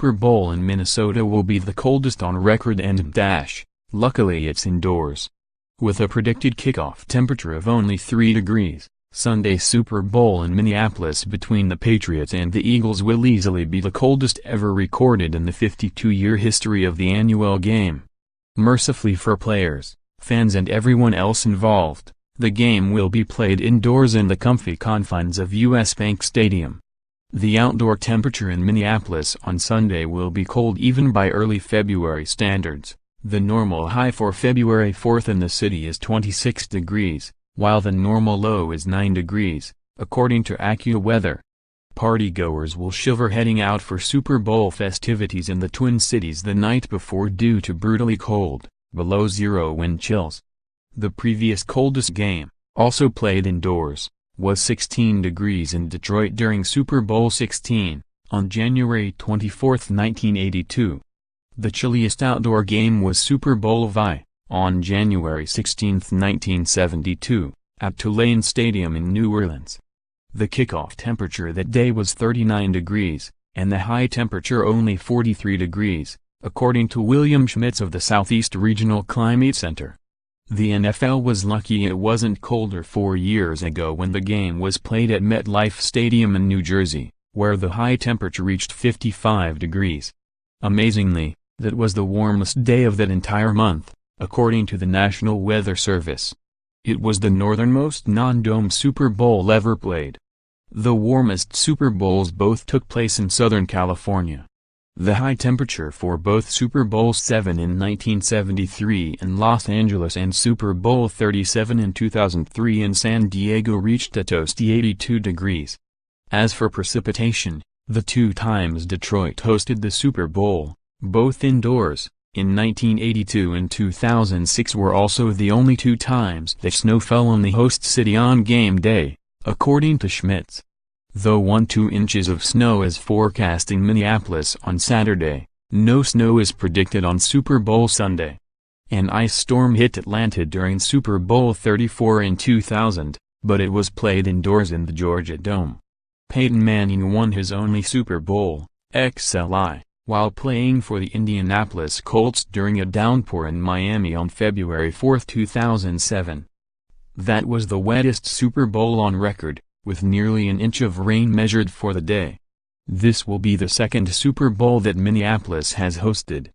Super Bowl in Minnesota will be the coldest on record and mdash. Luckily it's indoors. With a predicted kickoff temperature of only 3 degrees, Sunday's Super Bowl in Minneapolis between the Patriots and the Eagles will easily be the coldest ever recorded in the 52-year history of the annual game. Mercifully for players, fans and everyone else involved, the game will be played indoors in the comfy confines of US Bank Stadium. The outdoor temperature in Minneapolis on Sunday will be cold even by early February standards. The normal high for February 4th in the city is 26 degrees, while the normal low is 9 degrees, according to AccuWeather. Partygoers will shiver heading out for Super Bowl festivities in the Twin Cities the night before due to brutally cold, below-zero wind chills. The previous coldest game, also played indoors, was 16 degrees in Detroit during Super Bowl XVI, on January 24, 1982. The chilliest outdoor game was Super Bowl V, on January 16, 1972, at Tulane Stadium in New Orleans. The kickoff temperature that day was 39 degrees, and the high temperature only 43 degrees, according to William Schmitz of the Southeast Regional Climate Center. The NFL was lucky it wasn't colder 4 years ago when the game was played at MetLife Stadium in New Jersey, where the high temperature reached 55 degrees. Amazingly, that was the warmest day of that entire month, according to the National Weather Service. It was the northernmost non-dome Super Bowl ever played. The warmest Super Bowls both took place in Southern California. The high temperature for both Super Bowl VII in 1973 in Los Angeles and Super Bowl XXXVII in 2003 in San Diego reached a toasty 82 degrees. As for precipitation, the 2 times Detroit hosted the Super Bowl, both indoors, in 1982 and 2006 were also the only 2 times that snow fell on the host city on game day, according to Schmitz. Though 1–2 inches of snow is forecast in Minneapolis on Saturday, no snow is predicted on Super Bowl Sunday. An ice storm hit Atlanta during Super Bowl XXXIV in 2000, but it was played indoors in the Georgia Dome. Peyton Manning won his only Super Bowl XLI, while playing for the Indianapolis Colts during a downpour in Miami on February 4, 2007. That was the wettest Super Bowl on record, with nearly an inch of rain measured for the day. This will be the second Super Bowl that Minneapolis has hosted.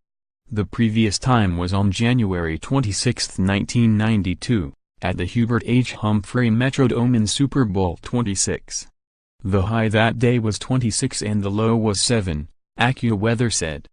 The previous time was on January 26, 1992, at the Hubert H. Humphrey Metrodome in Super Bowl XXVI. The high that day was 26 and the low was 7, AccuWeather said.